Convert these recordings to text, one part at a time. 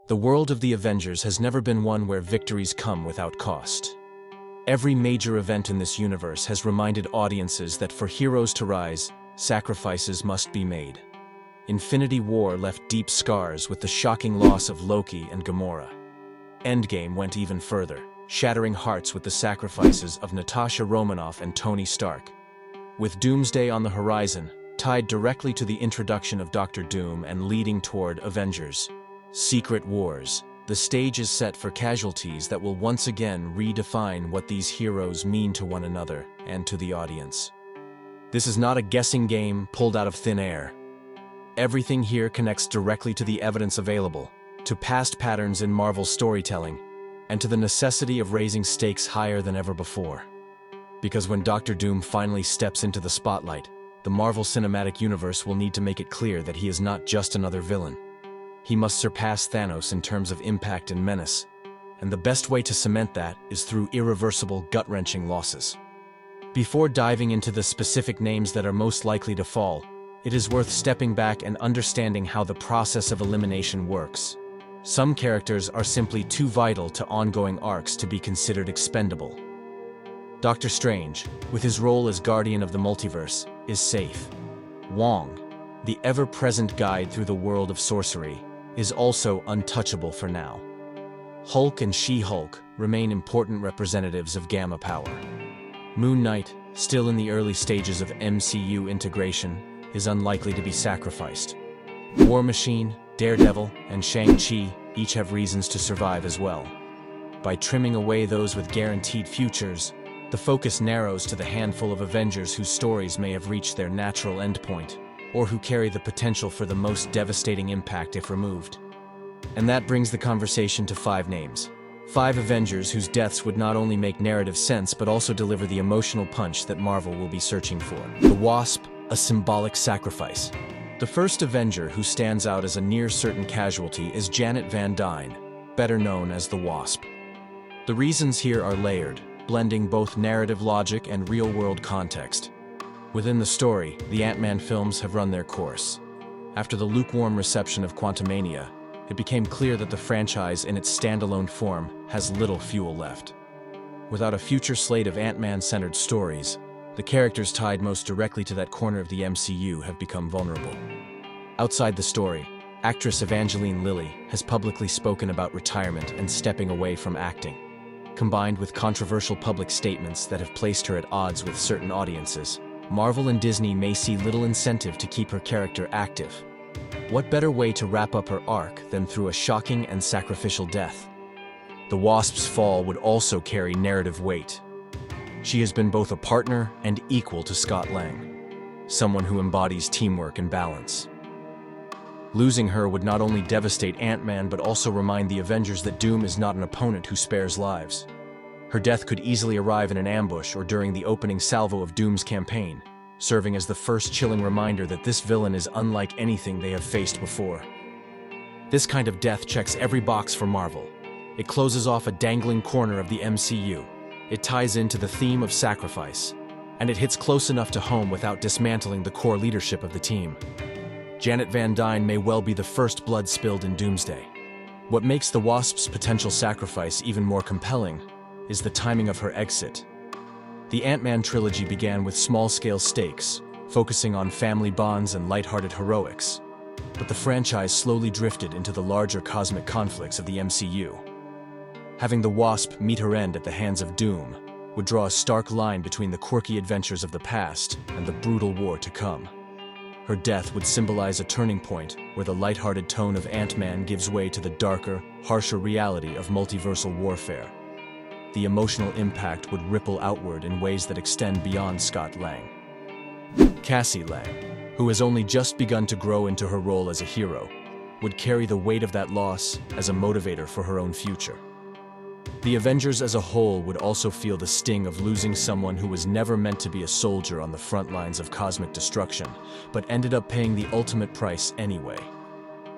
The world of the Avengers has never been one where victories come without cost. Every major event in this universe has reminded audiences that for heroes to rise, sacrifices must be made. Infinity War left deep scars with the shocking loss of Loki and Gamora. Endgame went even further, shattering hearts with the sacrifices of Natasha Romanoff and Tony Stark. With Doomsday on the horizon, tied directly to the introduction of Doctor Doom and leading toward Avengers, Secret Wars, the stage is set for casualties that will once again redefine what these heroes mean to one another and to the audience. This is not a guessing game pulled out of thin air. Everything here connects directly to the evidence available, to past patterns in Marvel's storytelling, and to the necessity of raising stakes higher than ever before. Because when Doctor Doom finally steps into the spotlight, the Marvel Cinematic Universe will need to make it clear that he is not just another villain. He must surpass Thanos in terms of impact and menace, and the best way to cement that is through irreversible, gut-wrenching losses. Before diving into the specific names that are most likely to fall, it is worth stepping back and understanding how the process of elimination works. Some characters are simply too vital to ongoing arcs to be considered expendable. Doctor Strange, with his role as Guardian of the Multiverse, is safe. Wong, the ever-present guide through the world of sorcery, is also untouchable for now. Hulk and She-Hulk remain important representatives of Gamma power. Moon Knight, still in the early stages of MCU integration, is unlikely to be sacrificed. War Machine, Daredevil, and Shang-Chi each have reasons to survive as well. By trimming away those with guaranteed futures, the focus narrows to the handful of Avengers whose stories may have reached their natural endpoint, or who carry the potential for the most devastating impact if removed. And that brings the conversation to 5 names. 5 Avengers whose deaths would not only make narrative sense but also deliver the emotional punch that Marvel will be searching for. The Wasp, a symbolic sacrifice. The first Avenger who stands out as a near-certain casualty is Janet Van Dyne, better known as the Wasp. The reasons here are layered, blending both narrative logic and real-world context. Within the story, the Ant-Man films have run their course. After the lukewarm reception of Quantumania, it became clear that the franchise in its standalone form has little fuel left. Without a future slate of Ant-Man-centered stories, the characters tied most directly to that corner of the MCU have become vulnerable. Outside the story, actress Evangeline Lilly has publicly spoken about retirement and stepping away from acting. Combined with controversial public statements that have placed her at odds with certain audiences, Marvel and Disney may see little incentive to keep her character active. What better way to wrap up her arc than through a shocking and sacrificial death? The Wasp's fall would also carry narrative weight. She has been both a partner and equal to Scott Lang, someone who embodies teamwork and balance. Losing her would not only devastate Ant-Man but also remind the Avengers that Doom is not an opponent who spares lives. Her death could easily arrive in an ambush or during the opening salvo of Doom's campaign, serving as the first chilling reminder that this villain is unlike anything they have faced before. This kind of death checks every box for Marvel. It closes off a dangling corner of the MCU. It ties into the theme of sacrifice, and it hits close enough to home without dismantling the core leadership of the team. Janet Van Dyne may well be the first blood spilled in Doomsday. What makes the Wasp's potential sacrifice even more compelling is the timing of her exit. The Ant-Man trilogy began with small-scale stakes, focusing on family bonds and lighthearted heroics. But the franchise slowly drifted into the larger cosmic conflicts of the MCU. Having the Wasp meet her end at the hands of Doom would draw a stark line between the quirky adventures of the past and the brutal war to come. Her death would symbolize a turning point where the lighthearted tone of Ant-Man gives way to the darker, harsher reality of multiversal warfare. The emotional impact would ripple outward in ways that extend beyond Scott Lang. Cassie Lang, who has only just begun to grow into her role as a hero, would carry the weight of that loss as a motivator for her own future. The Avengers as a whole would also feel the sting of losing someone who was never meant to be a soldier on the front lines of cosmic destruction, but ended up paying the ultimate price anyway.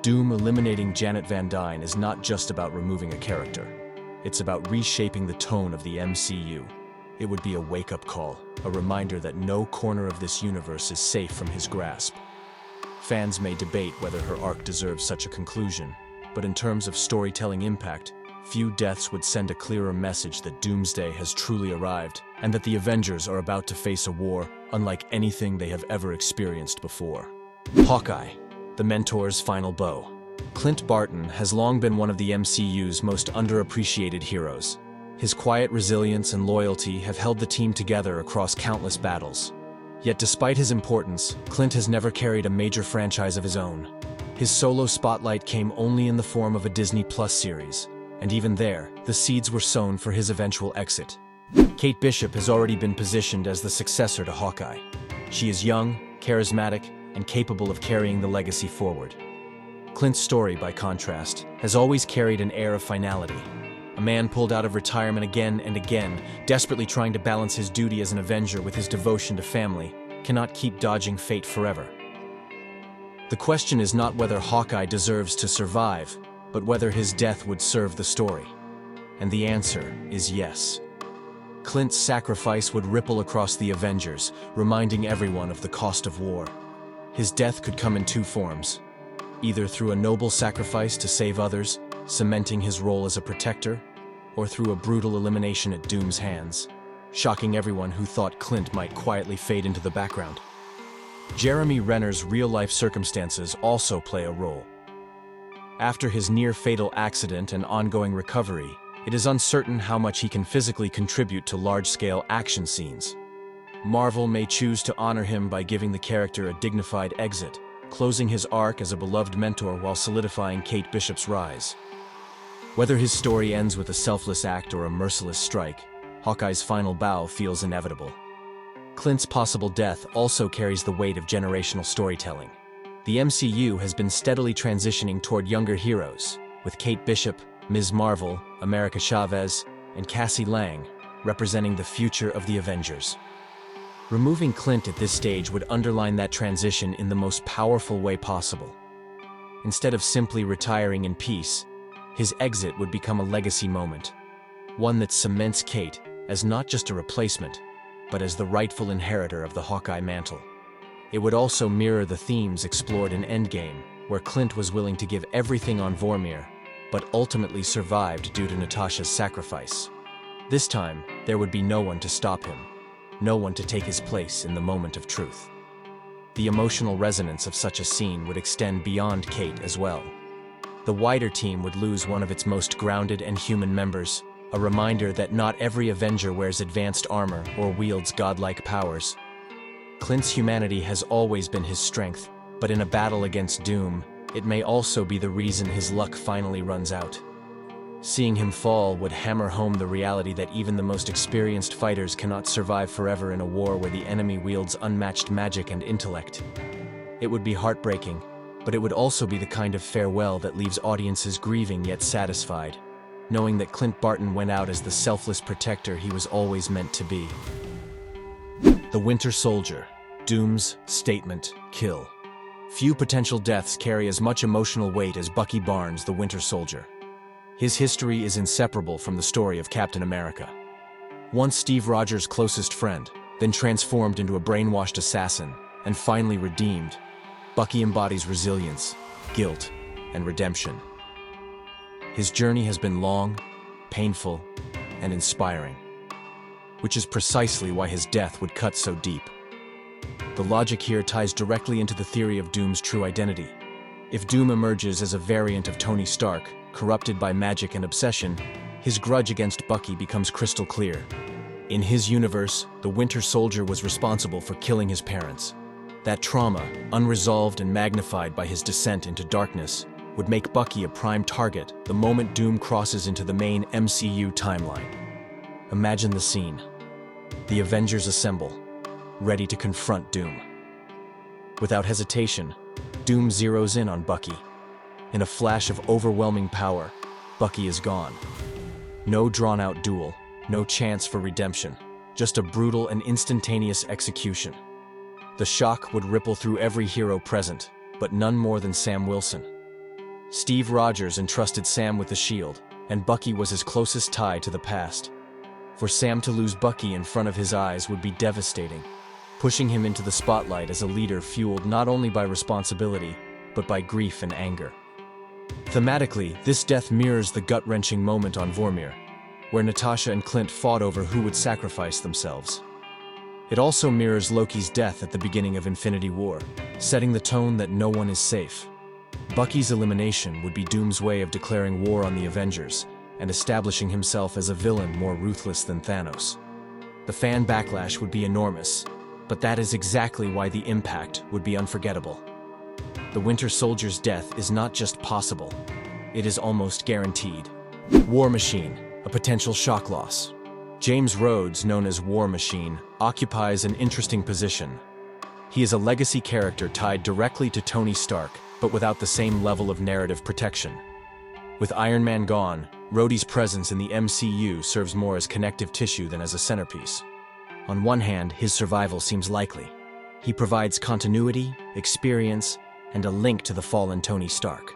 Doom eliminating Janet Van Dyne is not just about removing a character. It's about reshaping the tone of the MCU. It would be a wake-up call, a reminder that no corner of this universe is safe from his grasp. Fans may debate whether her arc deserves such a conclusion, But in terms of storytelling impact, few deaths would send a clearer message that Doomsday has truly arrived, and that the Avengers are about to face a war unlike anything they have ever experienced before. Hawkeye, the Mentor's final bow. Clint Barton has long been one of the MCU's most underappreciated heroes. His quiet resilience and loyalty have held the team together across countless battles. Yet despite his importance, Clint has never carried a major franchise of his own. His solo spotlight came only in the form of a Disney Plus series, and even there, the seeds were sown for his eventual exit. Kate Bishop has already been positioned as the successor to Hawkeye. She is young, charismatic, and capable of carrying the legacy forward. Clint's story, by contrast, has always carried an air of finality. A man pulled out of retirement again and again, desperately trying to balance his duty as an Avenger with his devotion to family, cannot keep dodging fate forever. The question is not whether Hawkeye deserves to survive, but whether his death would serve the story. And the answer is yes. Clint's sacrifice would ripple across the Avengers, reminding everyone of the cost of war. His death could come in two forms, either through a noble sacrifice to save others, cementing his role as a protector, or through a brutal elimination at Doom's hands, shocking everyone who thought Clint might quietly fade into the background. Jeremy Renner's real-life circumstances also play a role. After his near-fatal accident and ongoing recovery, it is uncertain how much he can physically contribute to large-scale action scenes. Marvel may choose to honor him by giving the character a dignified exit, closing his arc as a beloved mentor while solidifying Kate Bishop's rise. Whether his story ends with a selfless act or a merciless strike, Hawkeye's final bow feels inevitable. Clint's possible death also carries the weight of generational storytelling. The MCU has been steadily transitioning toward younger heroes, with Kate Bishop, Ms. Marvel, America Chavez, and Cassie Lang representing the future of the Avengers. Removing Clint at this stage would underline that transition in the most powerful way possible. Instead of simply retiring in peace, his exit would become a legacy moment, one that cements Kate as not just a replacement, but as the rightful inheritor of the Hawkeye mantle. It would also mirror the themes explored in Endgame, where Clint was willing to give everything on Vormir, but ultimately survived due to Natasha's sacrifice. This time, there would be no one to stop him, no one to take his place in the moment of truth. The emotional resonance of such a scene would extend beyond Kate as well. The wider team would lose one of its most grounded and human members, a reminder that not every Avenger wears advanced armor or wields godlike powers. Clint's humanity has always been his strength, but in a battle against Doom, it may also be the reason his luck finally runs out. Seeing him fall would hammer home the reality that even the most experienced fighters cannot survive forever in a war where the enemy wields unmatched magic and intellect. It would be heartbreaking, but it would also be the kind of farewell that leaves audiences grieving yet satisfied, knowing that Clint Barton went out as the selfless protector he was always meant to be. The Winter Soldier, Doom's statement, kill. Few potential deaths carry as much emotional weight as Bucky Barnes, the Winter Soldier. His history is inseparable from the story of Captain America. Once Steve Rogers' closest friend, then transformed into a brainwashed assassin, and finally redeemed, Bucky embodies resilience, guilt, and redemption. His journey has been long, painful, and inspiring, which is precisely why his death would cut so deep. The logic here ties directly into the theory of Doom's true identity. If Doom emerges as a variant of Tony Stark, corrupted by magic and obsession, his grudge against Bucky becomes crystal clear. In his universe, the Winter Soldier was responsible for killing his parents. That trauma, unresolved and magnified by his descent into darkness, would make Bucky a prime target the moment Doom crosses into the main MCU timeline. Imagine the scene. The Avengers assemble, ready to confront Doom. Without hesitation, Doom zeroes in on Bucky. In a flash of overwhelming power, Bucky is gone. No drawn-out duel, no chance for redemption, just a brutal and instantaneous execution. The shock would ripple through every hero present, but none more than Sam Wilson. Steve Rogers entrusted Sam with the shield, and Bucky was his closest tie to the past. For Sam to lose Bucky in front of his eyes would be devastating, pushing him into the spotlight as a leader fueled not only by responsibility, but by grief and anger. Thematically, this death mirrors the gut-wrenching moment on Vormir, where Natasha and Clint fought over who would sacrifice themselves. It also mirrors Loki's death at the beginning of Infinity War, setting the tone that no one is safe. Bucky's elimination would be Doom's way of declaring war on the Avengers and establishing himself as a villain more ruthless than Thanos. The fan backlash would be enormous, but that is exactly why the impact would be unforgettable. The Winter Soldier's death is not just possible, it is almost guaranteed. War Machine, a potential shock loss. James Rhodes, known as War Machine, occupies an interesting position. He is a legacy character tied directly to Tony Stark, but without the same level of narrative protection. With Iron Man gone, Rhodey's presence in the MCU serves more as connective tissue than as a centerpiece. On one hand, his survival seems likely. He provides continuity, experience, and a link to the fallen Tony Stark.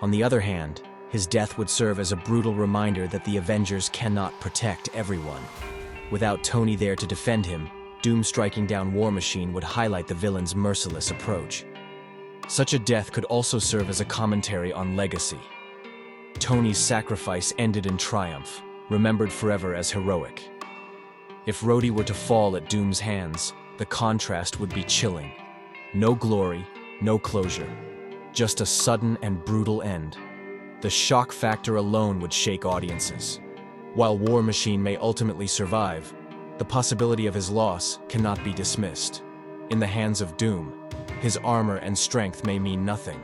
On the other hand, his death would serve as a brutal reminder that the Avengers cannot protect everyone. Without Tony there to defend him, Doom striking down War Machine would highlight the villain's merciless approach. Such a death could also serve as a commentary on legacy. Tony's sacrifice ended in triumph, remembered forever as heroic. If Rhodey were to fall at Doom's hands, the contrast would be chilling. No glory, no closure, just a sudden and brutal end. The shock factor alone would shake audiences. While War Machine may ultimately survive, the possibility of his loss cannot be dismissed. In the hands of Doom, his armor and strength may mean nothing.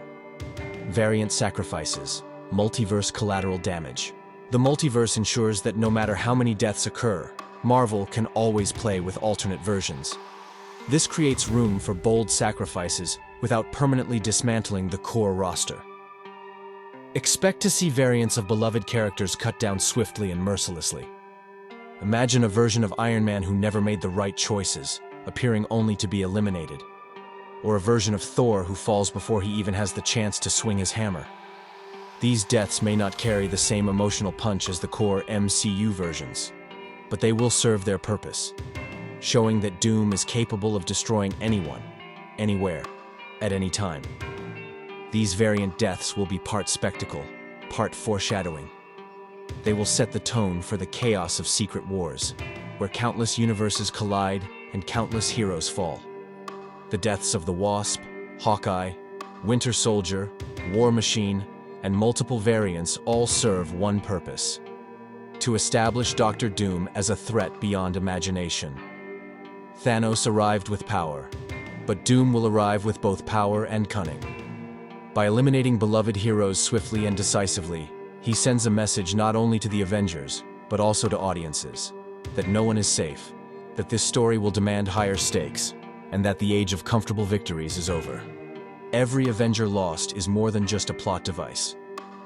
Variant sacrifices, multiverse collateral damage. The multiverse ensures that no matter how many deaths occur, Marvel can always play with alternate versions. This creates room for bold sacrifices without permanently dismantling the core roster. Expect to see variants of beloved characters cut down swiftly and mercilessly. Imagine a version of Iron Man who never made the right choices, appearing only to be eliminated. Or a version of Thor who falls before he even has the chance to swing his hammer. These deaths may not carry the same emotional punch as the core MCU versions, but they will serve their purpose, showing that Doom is capable of destroying anyone, anywhere, at any time. These variant deaths will be part spectacle, part foreshadowing. They will set the tone for the chaos of Secret Wars, where countless universes collide and countless heroes fall. The deaths of the Wasp, Hawkeye, Winter Soldier, War Machine, and multiple variants all serve one purpose: to establish Dr. Doom as a threat beyond imagination. Thanos arrived with power, but Doom will arrive with both power and cunning. By eliminating beloved heroes swiftly and decisively, he sends a message not only to the Avengers, but also to audiences, that no one is safe, that this story will demand higher stakes, and that the age of comfortable victories is over. Every Avenger lost is more than just a plot device.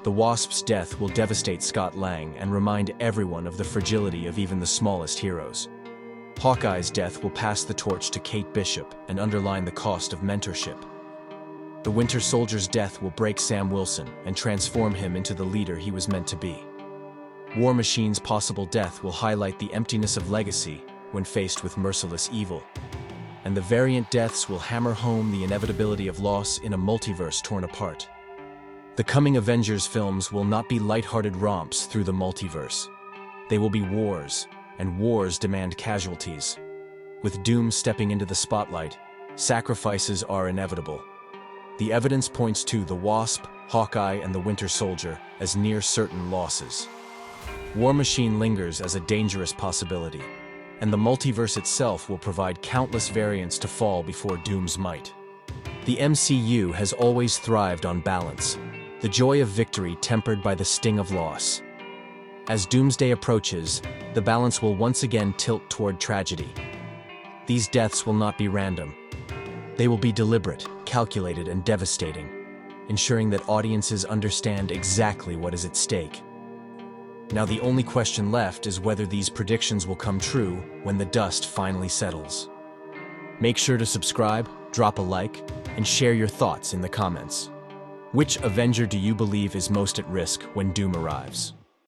The Wasp's death will devastate Scott Lang and remind everyone of the fragility of even the smallest heroes. Hawkeye's death will pass the torch to Kate Bishop and underline the cost of mentorship. The Winter Soldier's death will break Sam Wilson and transform him into the leader he was meant to be. War Machine's possible death will highlight the emptiness of legacy when faced with merciless evil. And the variant deaths will hammer home the inevitability of loss in a multiverse torn apart. The coming Avengers films will not be lighthearted romps through the multiverse. They will be wars, and wars demand casualties. With Doom stepping into the spotlight, sacrifices are inevitable. The evidence points to the Wasp, Hawkeye, and the Winter Soldier as near-certain losses. War Machine lingers as a dangerous possibility, and the multiverse itself will provide countless variants to fall before Doom's might. The MCU has always thrived on balance, the joy of victory tempered by the sting of loss. As Doomsday approaches, the balance will once again tilt toward tragedy. These deaths will not be random. They will be deliberate, calculated, and devastating, ensuring that audiences understand exactly what is at stake. Now the only question left is whether these predictions will come true when the dust finally settles. Make sure to subscribe, drop a like, and share your thoughts in the comments. Which Avenger do you believe is most at risk when Doom arrives?